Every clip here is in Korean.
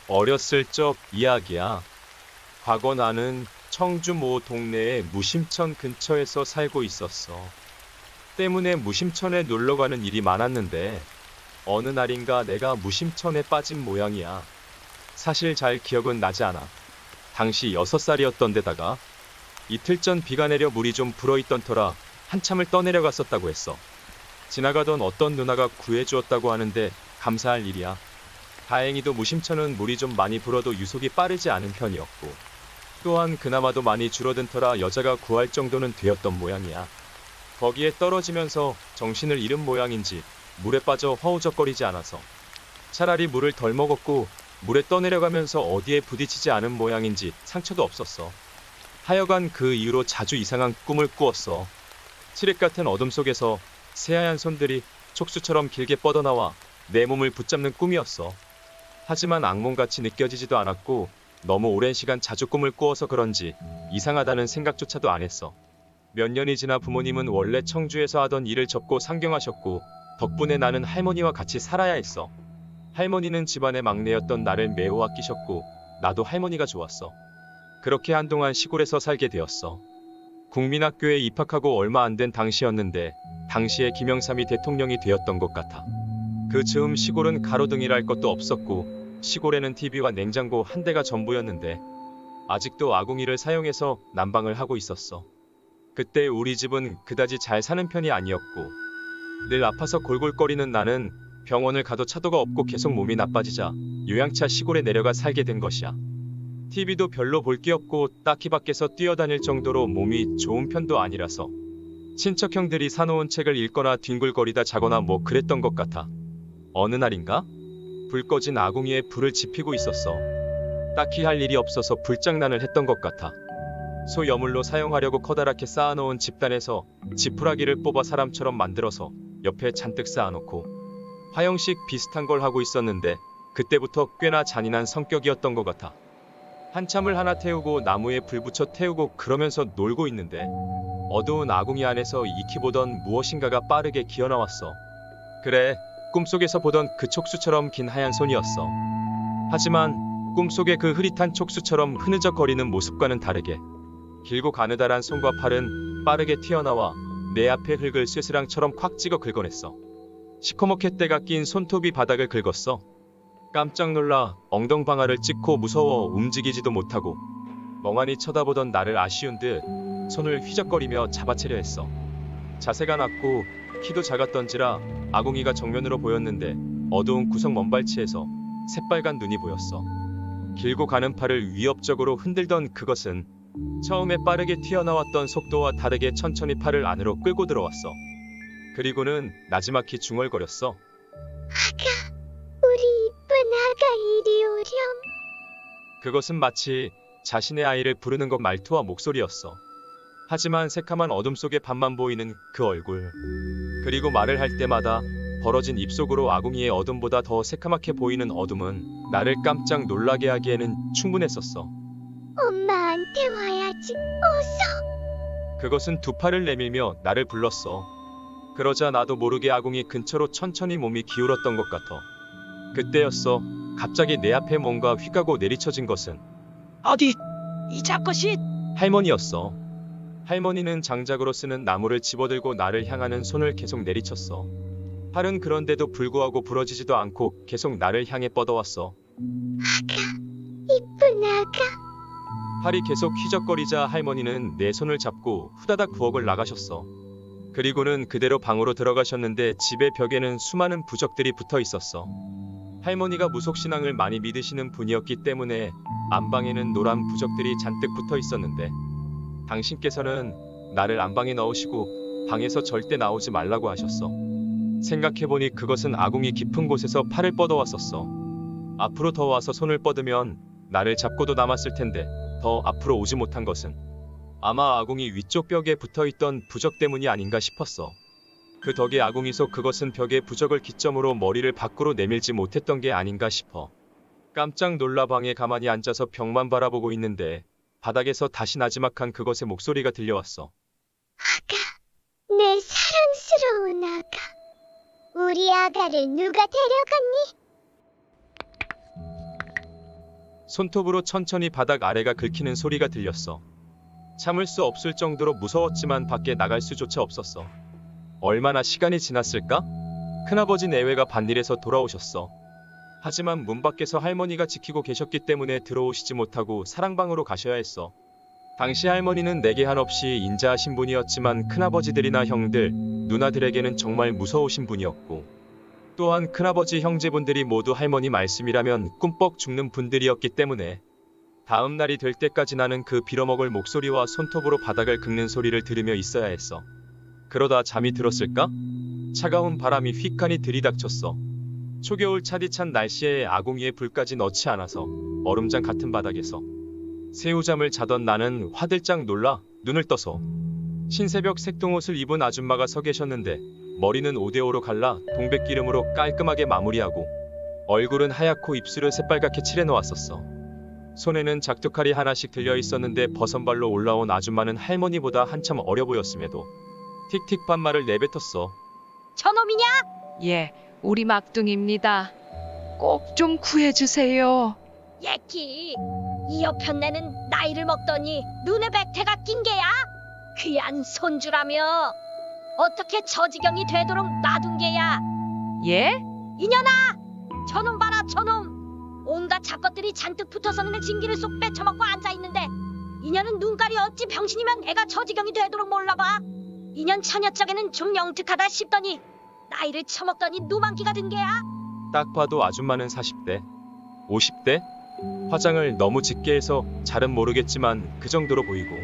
어렸을 적 이야기야. 과거 나는 청주 모 동네의 무심천 근처에서 살고 있었어. 때문에 무심천에 놀러 가는 일이 많았는데 어느 날인가 내가 무심천에 빠진 모양이야. 사실 잘 기억은 나지 않아. 당시 6살이었던 데다가 이틀 전 비가 내려 물이 좀 불어있던 터라 한참을 떠내려갔었다고 했어. 지나가던 어떤 누나가 구해주었다고 하는데 감사할 일이야. 다행히도 무심천은 물이 좀 많이 불어도 유속이 빠르지 않은 편이었고 또한 그나마도 많이 줄어든 터라 여자가 구할 정도는 되었던 모양이야. 거기에 떨어지면서 정신을 잃은 모양인지 물에 빠져 허우적거리지 않아서 차라리 물을 덜 먹었고 물에 떠내려가면서 어디에 부딪히지 않은 모양인지 상처도 없었어. 하여간 그 이후로 자주 이상한 꿈을 꾸었어. 칠흑 같은 어둠 속에서 새하얀 손들이 촉수처럼 길게 뻗어나와 내 몸을 붙잡는 꿈이었어. 하지만 악몽같이 느껴지지도 않았고 너무 오랜 시간 자주 꿈을 꾸어서 그런지 이상하다는 생각조차도 안 했어. 몇 년이 지나 부모님은 원래 청주에서 하던 일을 접고 상경하셨고 덕분에 나는 할머니와 같이 살아야 했어. 할머니는 집안의 막내였던 나를 매우 아끼셨고 나도 할머니가 좋았어. 그렇게 한동안 시골에서 살게 되었어. 국민학교에 입학하고 얼마 안 된 당시였는데 당시에 김영삼이 대통령이 되었던 것 같아. 그 즈음 시골은 가로등이랄 것도 없었고 시골에는 TV와 냉장고 한 대가 전부였는데 아직도 아궁이를 사용해서 난방을 하고 있었어. 그때 우리 집은 그다지 잘 사는 편이 아니었고 늘 아파서 골골거리는 나는 병원을 가도 차도가 없고 계속 몸이 나빠지자 요양차 시골에 내려가 살게 된 것이야. TV도 별로 볼 게 없고 딱히 밖에서 뛰어다닐 정도로 몸이 좋은 편도 아니라서 친척 형들이 사놓은 책을 읽거나 뒹굴거리다 자거나 뭐 그랬던 것 같아. 어느 날인가? 불 꺼진 아궁이에 불을 지피고 있었어. 딱히 할 일이 없어서 불장난을 했던 것 같아. 소여물로 사용하려고 커다랗게 쌓아놓은 집단에서 지푸라기를 뽑아 사람처럼 만들어서 옆에 잔뜩 쌓아놓고 화형식 비슷한 걸 하고 있었는데 그때부터 꽤나 잔인한 성격이었던 것 같아. 한참을 하나 태우고 나무에 불 붙여 태우고 그러면서 놀고 있는데 어두운 아궁이 안에서 익히 보던 무엇인가가 빠르게 기어나왔어. 그래, 꿈속에서 보던 그 촉수처럼 긴 하얀 손이었어. 하지만 꿈속의 그 흐릿한 촉수처럼 흐느적거리는 모습과는 다르게 길고 가느다란 손과 팔은 빠르게 튀어나와 내 앞에 흙을 쇠스랑처럼 콱 찍어 긁어냈어. 시커멓게 때가 낀 손톱이 바닥을 긁었어. 깜짝 놀라 엉덩방아를 찍고 무서워 움직이지도 못하고 멍하니 쳐다보던 나를 아쉬운 듯 손을 휘적거리며 잡아채려 했어. 자세가 낮고 키도 작았던지라 아궁이가 정면으로 보였는데 어두운 구석 먼발치에서 새빨간 눈이 보였어. 길고 가는 팔을 위협적으로 흔들던 그것은 처음에 빠르게 튀어나왔던 속도와 다르게 천천히 팔을 안으로 끌고 들어왔어. 그리고는 나지막히 중얼거렸어. 아가, 우리 이쁜 아가 이리 오렴. 그것은 마치 자신의 아이를 부르는 것 말투와 목소리였어. 하지만 새카만 어둠 속에 반만 보이는 그 얼굴. 그리고 말을 할 때마다 벌어진 입속으로 아궁이의 어둠보다 더 새카맣게 보이는 어둠은 나를 깜짝 놀라게 하기에는 충분했었어. 엄마한테 와야지. 어서. 그것은 두 팔을 내밀며 나를 불렀어. 그러자 나도 모르게 아궁이 근처로 천천히 몸이 기울었던 것 같아. 그때였어. 갑자기 내 앞에 뭔가 휘가고 내리쳐진 것은 어디 이 자것이 할머니였어. 할머니는 장작으로 쓰는 나무를 집어들고 나를 향하는 손을 계속 내리쳤어. 팔은 그런데도 불구하고 부러지지도 않고 계속 나를 향해 뻗어왔어. 이쁜 아가. 팔이 계속 휘적거리자 할머니는 내 손을 잡고 후다닥 부엌을 나가셨어. 그리고는 그대로 방으로 들어가셨는데 집의 벽에는 수많은 부적들이 붙어 있었어. 할머니가 무속신앙을 많이 믿으시는 분이었기 때문에 안방에는 노란 부적들이 잔뜩 붙어 있었는데 당신께서는 나를 안방에 넣으시고 방에서 절대 나오지 말라고 하셨어. 생각해보니 그것은 아궁이 깊은 곳에서 팔을 뻗어왔었어. 앞으로 더 와서 손을 뻗으면 나를 잡고도 남았을 텐데 더 앞으로 오지 못한 것은 아마 아궁이 위쪽 벽에 붙어있던 부적 때문이 아닌가 싶었어. 그 덕에 아궁이 속 그것은 벽에 부적을 기점으로 머리를 밖으로 내밀지 못했던 게 아닌가 싶어. 깜짝 놀라 방에 가만히 앉아서 벽만 바라보고 있는데 바닥에서 다시 나지막한 그것의 목소리가 들려왔어. 아가, 내 사랑스러운 아가. 우리 아가를 누가 데려갔니? 손톱으로 천천히 바닥 아래가 긁히는 소리가 들렸어. 참을 수 없을 정도로 무서웠지만 밖에 나갈 수조차 없었어. 얼마나 시간이 지났을까? 큰아버지 내외가 밭일에서 돌아오셨어. 하지만 문 밖에서 할머니가 지키고 계셨기 때문에 들어오시지 못하고 사랑방으로 가셔야 했어. 당시 할머니는 내게 한없이 인자하신 분이었지만 큰아버지들이나 형들, 누나들에게는 정말 무서우신 분이었고, 또한 큰아버지 형제분들이 모두 할머니 말씀이라면 꿈뻑 죽는 분들이었기 때문에 다음 날이 될 때까지 나는 그 빌어먹을 목소리와 손톱으로 바닥을 긁는 소리를 들으며 있어야 했어. 그러다 잠이 들었을까? 차가운 바람이 휙하니 들이닥쳤어. 초겨울 차디찬 날씨에 아궁이에 불까지 넣지 않아서 얼음장 같은 바닥에서 새우잠을 자던 나는 화들짝 놀라 눈을 떠서 신새벽 색동옷을 입은 아줌마가 서 계셨는데 머리는 5대5로 갈라 동백기름으로 깔끔하게 마무리하고 얼굴은 하얗고 입술을 새빨갛게 칠해놓았었어. 손에는 작두칼이 하나씩 들려 있었는데 버선발로 올라온 아줌마는 할머니보다 한참 어려 보였음에도 틱틱 반말을 내뱉었어. 저놈이냐? 예, 우리 막둥입니다. 꼭 좀 구해주세요. 예키, 이 여편네는 나이를 먹더니 눈에 백태가 낀 게야? 귀한 손주라며 어떻게 저지경이 되도록 놔둔 게야? 예? 이년아! 저놈 봐라 저놈! 온갖 잡것들이 잔뜩 붙어서는 진기를 쏙 빼쳐먹고 앉아있는데 이년은 눈깔이 어찌 병신이면 애가 저지경이 되도록 몰라봐. 이년 처녀적에는 좀 영특하다 싶더니 나이를 처먹더니 누만기가 든 게야? 딱 봐도 아줌마는 40대, 50대? 화장을 너무 짙게 해서 잘은 모르겠지만 그 정도로 보이고,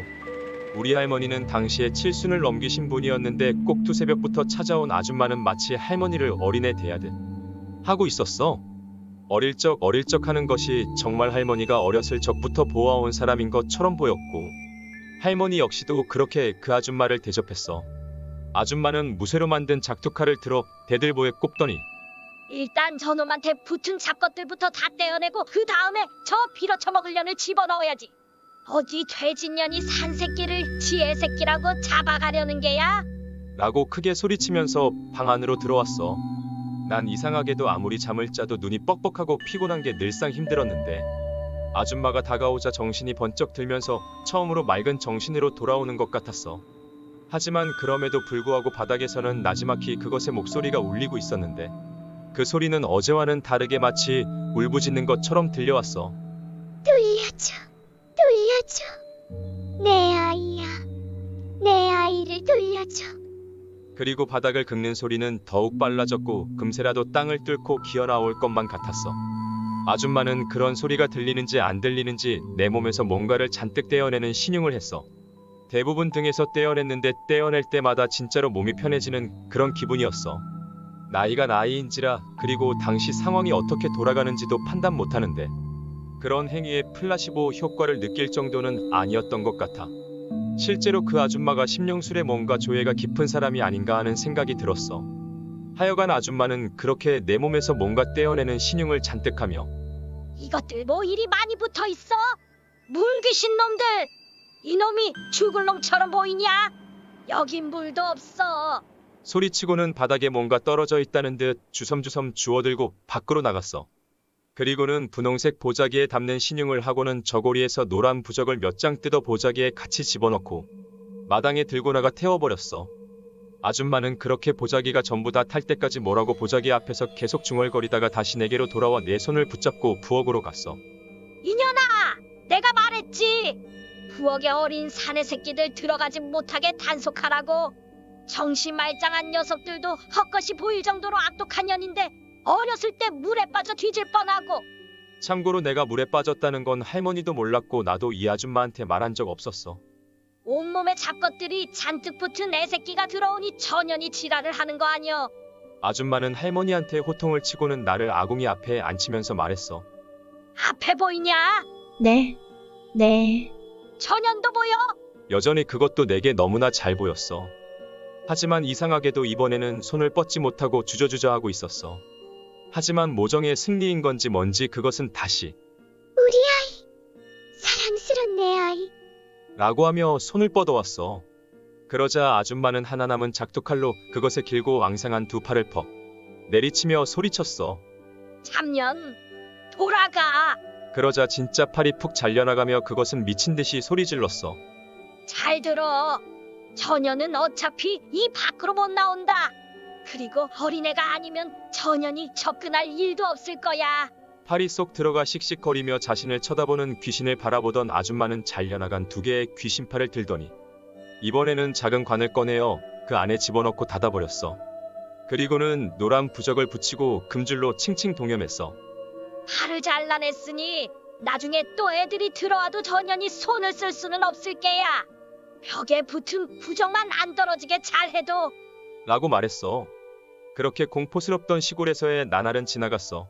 우리 할머니는 당시에 칠순을 넘기신 분이었는데 꼭두 새벽부터 찾아온 아줌마는 마치 할머니를 어린애 대하듯 하고 있었어. 어릴 적 하는 것이 정말 할머니가 어렸을 적부터 보아온 사람인 것처럼 보였고, 할머니 역시도 그렇게 그 아줌마를 대접했어. 아줌마는 무쇠로 만든 작두칼을 들어 대들보에 꼽더니 일단 저놈한테 붙은 잡것들부터 다 떼어내고 그 다음에 저 빌어쳐먹을 년을 집어넣어야지. 어디 돼지년이 산 새끼를 지혜 새끼라고 잡아가려는 게야? 라고 크게 소리치면서 방 안으로 들어왔어. 난 이상하게도 아무리 잠을 짜도 눈이 뻑뻑하고 피곤한 게 늘상 힘들었는데 아줌마가 다가오자 정신이 번쩍 들면서 처음으로 맑은 정신으로 돌아오는 것 같았어. 하지만 그럼에도 불구하고 바닥에서는 나지막히 그것의 목소리가 울리고 있었는데 그 소리는 어제와는 다르게 마치 울부짖는 것처럼 들려왔어. 돌려줘, 돌려줘. 내 아이야. 내 아이를 돌려줘. 그리고 바닥을 긁는 소리는 더욱 빨라졌고 금세라도 땅을 뚫고 기어나올 것만 같았어. 아줌마는 그런 소리가 들리는지 안 들리는지 내 몸에서 뭔가를 잔뜩 떼어내는 신용을 했어. 대부분 등에서 떼어냈는데 떼어낼 때마다 진짜로 몸이 편해지는 그런 기분이었어. 나이가 나이인지라 그리고 당시 상황이 어떻게 돌아가는지도 판단 못하는데 그런 행위에 플라시보 효과를 느낄 정도는 아니었던 것 같아. 실제로 그 아줌마가 심령술에 뭔가 조예가 깊은 사람이 아닌가 하는 생각이 들었어. 하여간 아줌마는 그렇게 내 몸에서 뭔가 떼어내는 신용을 잔뜩하며 이것들 뭐 일이 많이 붙어있어? 물귀신 놈들! 이놈이 죽을 놈처럼 보이냐? 여긴 물도 없어. 소리치고는 바닥에 뭔가 떨어져 있다는 듯 주섬주섬 주워들고 밖으로 나갔어. 그리고는 분홍색 보자기에 담는 신용을 하고는 저고리에서 노란 부적을 몇 장 뜯어 보자기에 같이 집어넣고 마당에 들고 나가 태워버렸어. 아줌마는 그렇게 보자기가 전부 다 탈 때까지 뭐라고 보자기 앞에서 계속 중얼거리다가 다시 내게로 돌아와 내 손을 붙잡고 부엌으로 갔어. 이년아! 내가 말했지! 부엌에 어린 사내 새끼들 들어가지 못하게 단속하라고. 정신 말짱한 녀석들도 헛것이 보일 정도로 악독한 년인데 어렸을 때 물에 빠져 뒤질 뻔하고. 참고로 내가 물에 빠졌다는 건 할머니도 몰랐고 나도 이 아줌마한테 말한 적 없었어. 온몸에 잡것들이 잔뜩 붙은 애새끼가 들어오니 천연이 지랄을 하는 거 아니여. 아줌마는 할머니한테 호통을 치고는 나를 아궁이 앞에 앉히면서 말했어. 앞에 보이냐? 네. 천연도 보여? 여전히 그것도 내게 너무나 잘 보였어. 하지만 이상하게도 이번에는 손을 뻗지 못하고 주저주저하고 있었어. 하지만 모정의 승리인 건지 뭔지 그것은 다시 우리 아이, 사랑스런 내 아이. 라고 하며 손을 뻗어왔어. 그러자 아줌마는 하나 남은 작두칼로 그것의 길고 왕성한 두 팔을 퍽 내리치며 소리쳤어. 참년, 돌아가. 그러자 진짜 팔이 푹 잘려나가며 그것은 미친 듯이 소리 질렀어. 잘 들어. 전혀는 어차피 이 밖으로 못 나온다. 그리고 어린애가 아니면 전현이 접근할 일도 없을 거야. 팔이 쏙 들어가 씩씩거리며 자신을 쳐다보는 귀신을 바라보던 아줌마는 잘려나간 2개의 귀신팔을 들더니 이번에는 작은 관을 꺼내어 그 안에 집어넣고 닫아버렸어. 그리고는 노란 부적을 붙이고 금줄로 칭칭 동여맸어. 팔을 잘라냈으니 나중에 또 애들이 들어와도 전현이 손을 쓸 수는 없을 게야. 벽에 붙은 부적만 안 떨어지게 잘해도. 라고 말했어. 그렇게 공포스럽던 시골에서의 나날은 지나갔어.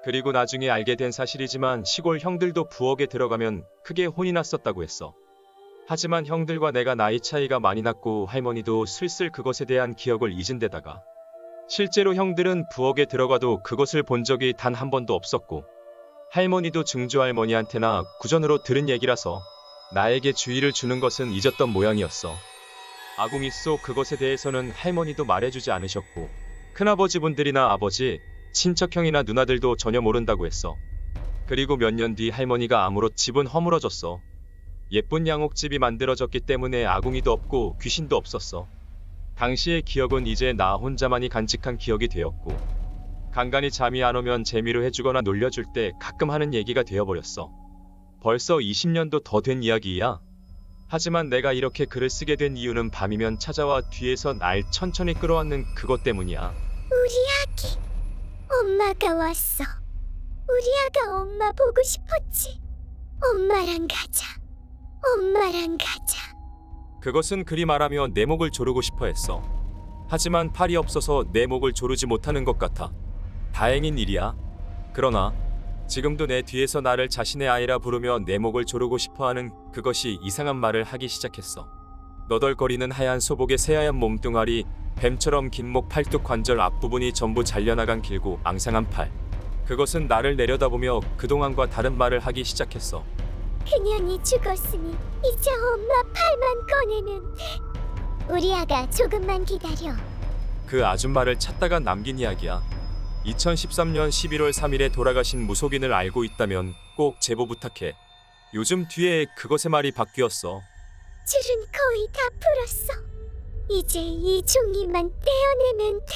그리고 나중에 알게 된 사실이지만 시골 형들도 부엌에 들어가면 크게 혼이 났었다고 했어. 하지만 형들과 내가 나이 차이가 많이 났고 할머니도 슬슬 그것에 대한 기억을 잊은 데다가 실제로 형들은 부엌에 들어가도 그것을 본 적이 단 한 번도 없었고 할머니도 증조할머니한테나 구전으로 들은 얘기라서 나에게 주의를 주는 것은 잊었던 모양이었어. 아궁이 속 그것에 대해서는 할머니도 말해주지 않으셨고 큰아버지분들이나 아버지, 친척형이나 누나들도 전혀 모른다고 했어. 그리고 몇 년 뒤 할머니가 암으로 집은 허물어졌어. 예쁜 양옥집이 만들어졌기 때문에 아궁이도 없고 귀신도 없었어. 당시의 기억은 이제 나 혼자만이 간직한 기억이 되었고 간간히 잠이 안 오면 재미로 해주거나 놀려줄 때 가끔 하는 얘기가 되어버렸어. 벌써 20년도 더 된 이야기야. 하지만 내가 이렇게 글을 쓰게 된 이유는 밤이면 찾아와 뒤에서 날 천천히 끌어안는 그것 때문이야. 우리 아기, 엄마가 왔어. 우리 아가 엄마 보고 싶었지. 엄마랑 가자. 엄마랑 가자. 그것은 그리 말하며 내 목을 조르고 싶어 했어. 하지만 팔이 없어서 내 목을 조르지 못하는 것 같아. 다행인 일이야. 그러나 지금도 내 뒤에서 나를 자신의 아이라 부르며 내 목을 조르고 싶어하는 그것이 이상한 말을 하기 시작했어. 너덜거리는 하얀 소복의 새하얀 몸뚱아리, 뱀처럼 긴 목 팔뚝 관절 앞부분이 전부 잘려나간 길고 앙상한 팔. 그것은 나를 내려다보며 그동안과 다른 말을 하기 시작했어. 그년이 죽었으니 이제 엄마 팔만 꺼내면 돼. 우리 아가 조금만 기다려. 그 아줌마를 찾다가 남긴 이야기야. 2013년 11월 3일에 돌아가신 무속인을 알고 있다면 꼭 제보 부탁해. 요즘 뒤에 그것의 말이 바뀌었어. 줄은 거의 다 풀었어. 이제 이 종이만 떼어내면 돼.